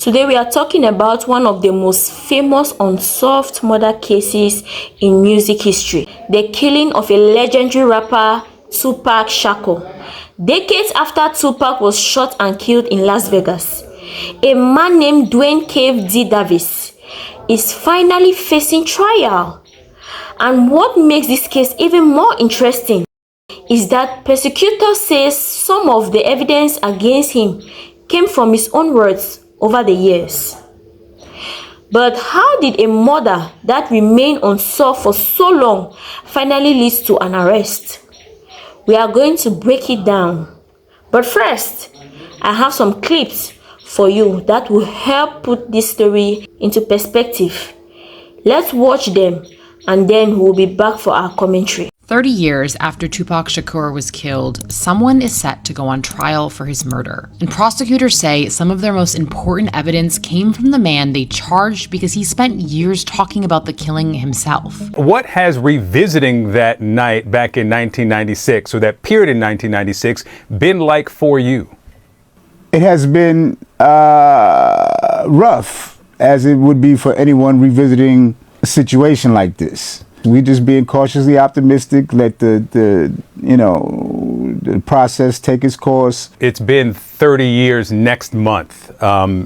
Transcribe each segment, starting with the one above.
Today we are talking about one of the most famous unsolved murder cases in music history, the killing of a legendary rapper, Tupac Shakur. Decades after Tupac was shot and killed in Las Vegas, a man named Duane Keffe D is finally facing trial. And what makes this case even more interesting is that prosecutors say some of the evidence against him came from his own words over the years. But how did a murder that remained unsolved for so long finally lead to an arrest? We are going to break it down. But first, I have some clips for you that will help put this story into perspective. Let's watch them and then we'll be back for our commentary. 30 years after Tupac Shakur was killed, someone is set to go on trial for his murder. And prosecutors say some of their most important evidence came from the man they charged because he spent years talking about the killing himself. What has revisiting that night back in 1996, or that period in 1996, been like for you? It has been rough, as it would be for anyone revisiting a situation like this. We just being cautiously optimistic, let the process take its course. It's been 30 years next month,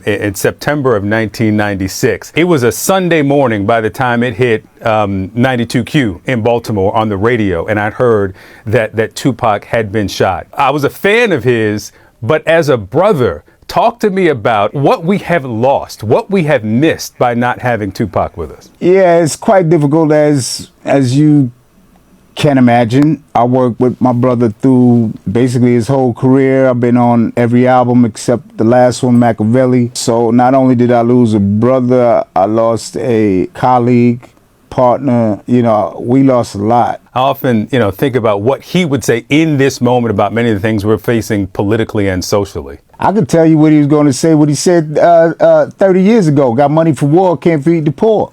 in September of 1996. It was a Sunday morning by the time it hit 92Q in Baltimore on the radio, and I'd heard that Tupac had been shot. I was a fan of his, but as a brother, talk to me about what we have lost, what we have missed by not having Tupac with us. Yeah, it's quite difficult as you can imagine. I worked with my brother through basically his whole career. I've been on every album except the last one, Machiavelli. So not only did I lose a brother, I lost a colleague, partner. We lost a lot. I often, think about what he would say in this moment about many of the things we're facing politically and socially. I could tell you what he was going to say, what he said 30 years ago. Got money for war, can't feed the poor.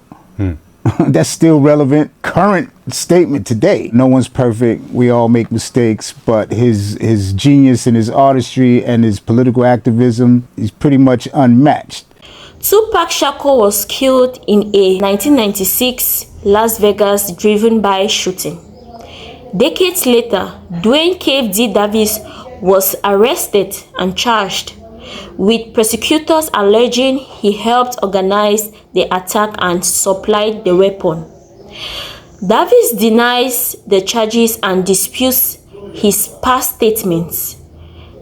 That's still relevant. Current statement today. No one's perfect. We all make mistakes, but his genius and his artistry and his political activism is pretty much unmatched. Tupac Shakur was killed in a 1996 Las Vegas driven-by shooting. Decades later, Duane Keffe D was arrested and charged, with prosecutors alleging he helped organize the attack and supplied the weapon. Davis denies the charges and disputes his past statements.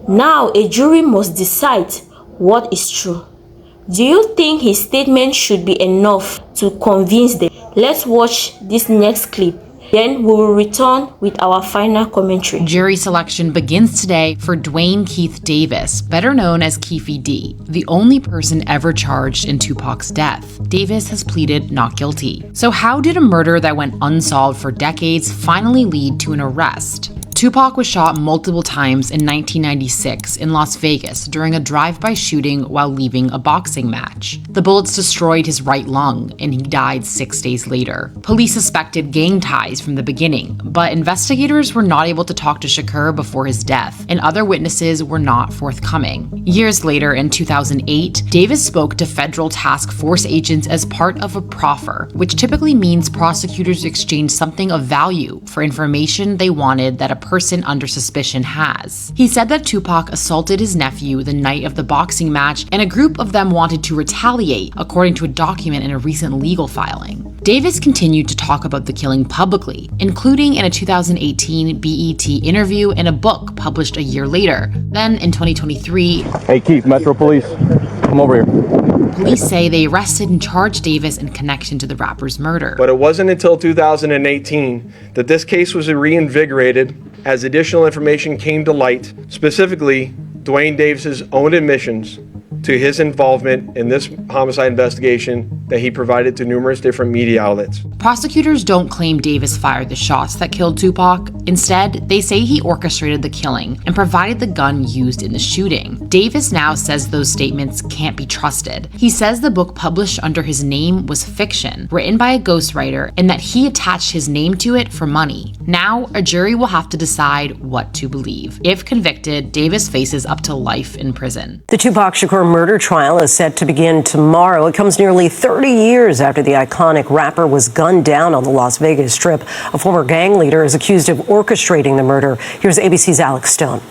Now a jury must decide what is true. Do you think his statement should be enough to convince them? Let's watch this next clip. Then we will return with our final commentary. Jury selection begins today for Duane Keith Davis, better known as Keffe D, the only person ever charged in Tupac's death. Davis has pleaded not guilty. So how did a murder that went unsolved for decades finally lead to an arrest? Tupac was shot multiple times in 1996 in Las Vegas during a drive-by shooting while leaving a boxing match. The bullets destroyed his right lung, and he died 6 days later. Police suspected gang ties from the beginning, but investigators were not able to talk to Shakur before his death, and other witnesses were not forthcoming. Years later, in 2008, Davis spoke to federal task force agents as part of a proffer, which typically means prosecutors exchange something of value for information they wanted that a person under suspicion has. He said that Tupac assaulted his nephew the night of the boxing match, and a group of them wanted to retaliate, according to a document in a recent legal filing. Davis continued to talk about the killing publicly, including in a 2018 BET interview and a book published a year later. Then, in 2023, "Hey Keith, Metro Police, come over here." Police say they arrested and charged Davis in connection to the rapper's murder. But it wasn't until 2018 that this case was reinvigorated as additional information came to light, specifically Duane Davis's own admissions to his involvement in this homicide investigation that he provided to numerous different media outlets. Prosecutors don't claim Davis fired the shots that killed Tupac. Instead, they say he orchestrated the killing and provided the gun used in the shooting. Davis now says those statements can't be trusted. He says the book published under his name was fiction, written by a ghostwriter, and that he attached his name to it for money. Now, a jury will have to decide what to believe. If convicted, Davis faces up to life in prison. The Tupac Shakur murder trial is set to begin tomorrow. It comes nearly 30 years after the iconic rapper was gunned down on the Las Vegas Strip. A former gang leader is accused of orchestrating the murder. Here's ABC's Alex Stone.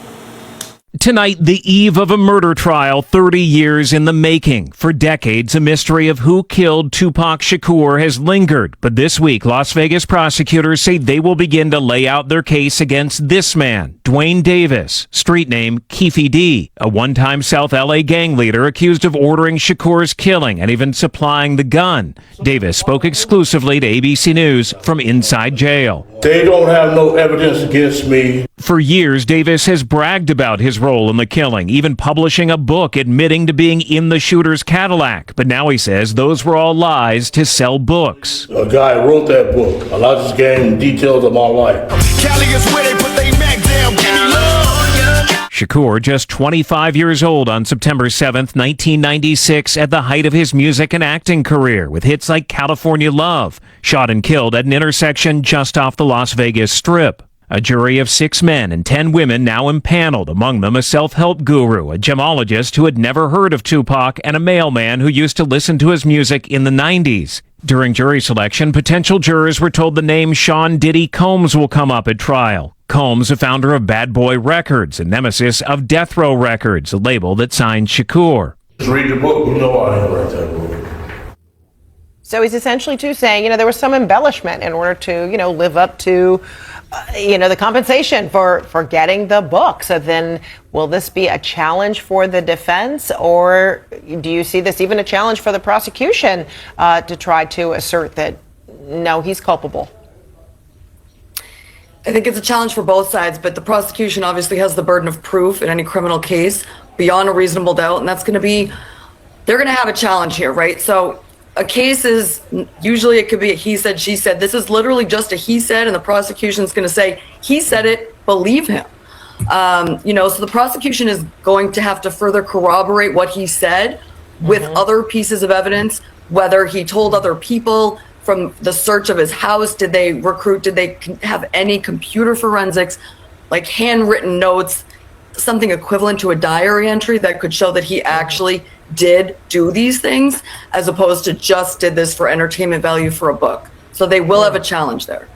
Tonight, the eve of a murder trial 30 years in the making. For decades, a mystery of who killed Tupac Shakur has lingered. But this week, Las Vegas prosecutors say they will begin to lay out their case against this man, Duane Davis, street name Keffe D, a one-time South LA gang leader accused of ordering Shakur's killing and even supplying the gun. Davis spoke exclusively to ABC News from inside jail. They don't have no evidence against me. For years, Davis has bragged about his role in the killing, even publishing a book admitting to being in the shooter's Cadillac. But now he says those were all lies to sell books. A guy wrote that book. A lot of this game details of my life. Cali is where they put they Mac down. Give me love. Shakur, just 25 years old on September 7th, 1996, at the height of his music and acting career, with hits like California Love, shot and killed at an intersection just off the Las Vegas Strip. A jury of 6 men and 10 women now impaneled, among them a self-help guru, a gemologist who had never heard of Tupac, and a mailman who used to listen to his music in the 90s. During jury selection, potential jurors were told the name Sean Diddy Combs will come up at trial. Combs, a founder of Bad Boy Records, a nemesis of Death Row Records, a label that signed Shakur. Just read the book. You know I ain't write that book. So he's essentially too saying, there was some embellishment in order to, live up to, the compensation for getting the book. So then will this be a challenge for the defense, or do you see this even a challenge for the prosecution to try to assert that, no, he's culpable? I think it's a challenge for both sides, but the prosecution obviously has the burden of proof in any criminal case beyond a reasonable doubt. And they're going to have a challenge here, right? So a case is usually it could be a he said, she said. This is literally just a he said, and the prosecution's going to say, he said it, believe him. So the prosecution is going to have to further corroborate what he said with other pieces of evidence, whether he told other people from the search of his house. Did they recruit? Did they have any computer forensics, like handwritten notes, something equivalent to a diary entry that could show that he actually did do these things, as opposed to just did this for entertainment value for a book? So they will have a challenge there.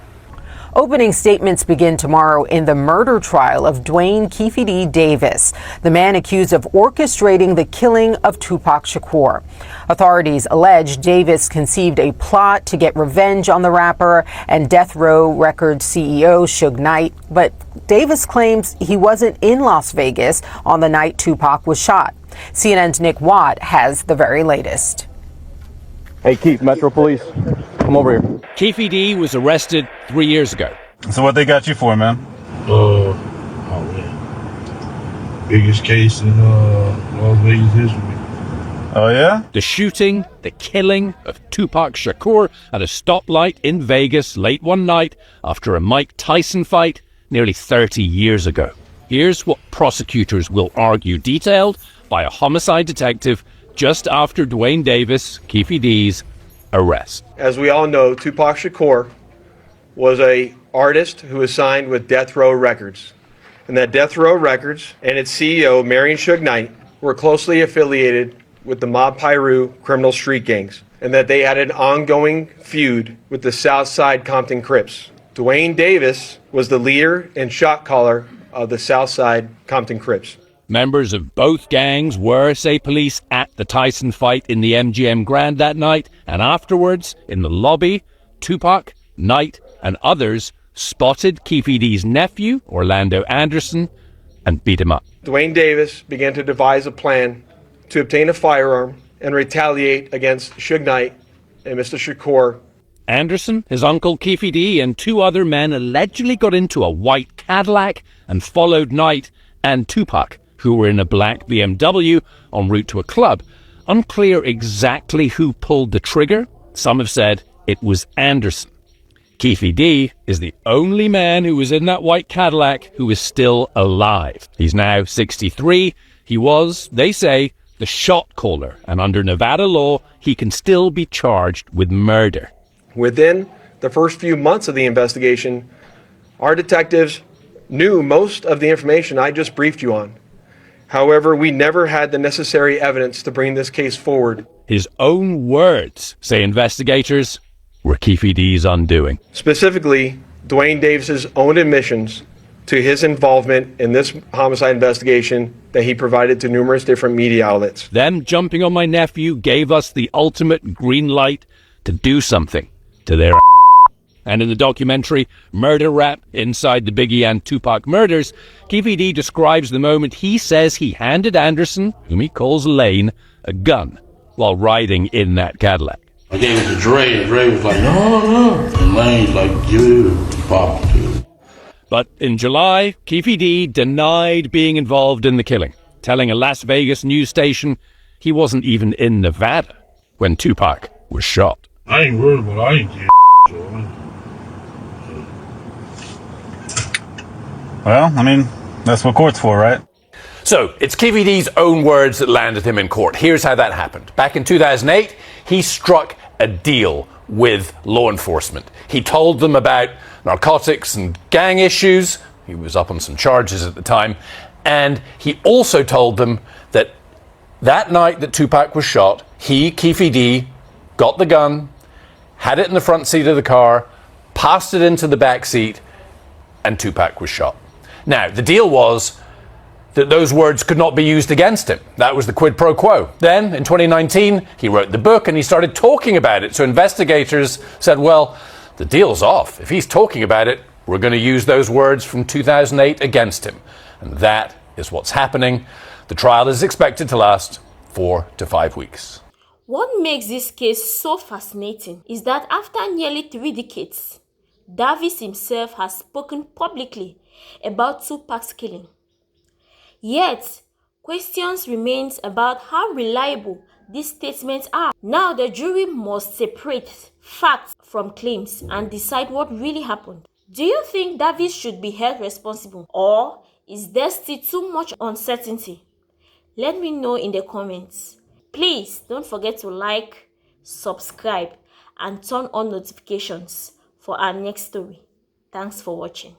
Opening statements begin tomorrow in the murder trial of Duane Keffe D. Davis, the man accused of orchestrating the killing of Tupac Shakur. Authorities allege Davis conceived a plot to get revenge on the rapper and Death Row Records CEO Suge Knight, but Davis claims he wasn't in Las Vegas on the night Tupac was shot. CNN's Nick Watt has the very latest. Hey, Keith, Metro Police, come over here. Keffe D was arrested 3 years ago. So what they got you for, man? Biggest case in Las Vegas history. Oh, yeah? The shooting, the killing of Tupac Shakur at a stoplight in Vegas late one night after a Mike Tyson fight nearly 30 years ago. Here's what prosecutors will argue, detailed by a homicide detective just after Duane Davis, Keffe D's, arrest. As we all know, Tupac Shakur was an artist who was signed with Death Row Records. And that Death Row Records and its CEO, Marion Suge Knight, were closely affiliated with the Mob Piru criminal street gangs, and that they had an ongoing feud with the Southside Compton Crips. Duane Davis was the leader and shot caller of the Southside Compton Crips. Members of both gangs were, say police, at the Tyson fight in the MGM Grand that night, and afterwards, in the lobby, Tupac, Knight, and others spotted Keffe D's nephew, Orlando Anderson, and beat him up. Duane Davis began to devise a plan to obtain a firearm and retaliate against Suge Knight and Mr. Shakur. Anderson, his uncle Keffe D, and 2 other men allegedly got into a white Cadillac and followed Knight and Tupac, who were in a black BMW en route to a club. unclear exactly who pulled the trigger. Some have said it was Anderson. Keffe D is the only man who was in that white Cadillac who is still alive. He's now 63. He was, they say, the shot caller, and under Nevada law, he can still be charged with murder. Within the first few months of the investigation, our detectives knew most of the information I just briefed you on. However, we never had the necessary evidence to bring this case forward. His own words, say investigators, were Keffe D's undoing. Specifically, Duane Davis's own admissions to his involvement in this homicide investigation that he provided to numerous different media outlets. Them jumping on my nephew gave us the ultimate green light to do something to their And in the documentary Murder Rap Inside the Biggie and Tupac Murders, Keffe D describes the moment he says he handed Anderson, whom he calls Lane, a gun while riding in that Cadillac. I gave it to Dre, and Dre was like, no. And Lane's like, give it to Pop, too. But in July, Keffe D denied being involved in the killing, telling a Las Vegas news station he wasn't even in Nevada when Tupac was shot. I ain't worried about it. I ain't getting Well, I mean, that's what court's for, right? So, it's Keffe D's own words that landed him in court. Here's how that happened. Back in 2008, he struck a deal with law enforcement. He told them about narcotics and gang issues. He was up on some charges at the time. And he also told them that that night that Tupac was shot, he, Keffe D, got the gun, had it in the front seat of the car, passed it into the back seat, and Tupac was shot. Now, the deal was that those words could not be used against him. That was the quid pro quo. Then, in 2019, he wrote the book and he started talking about it. So investigators said, well, the deal's off. If he's talking about it, we're going to use those words from 2008 against him. And that is what's happening. The trial is expected to last 4 to 5 weeks. What makes this case so fascinating is that after nearly 3 decades, Davis himself has spoken publicly about Tupac's killing. Yet, questions remain about how reliable these statements are. Now the jury must separate facts from claims and decide what really happened. Do you think Davis should be held responsible, or is there still too much uncertainty? Let me know in the comments. Please don't forget to like, subscribe, and turn on notifications for our next story. Thanks for watching.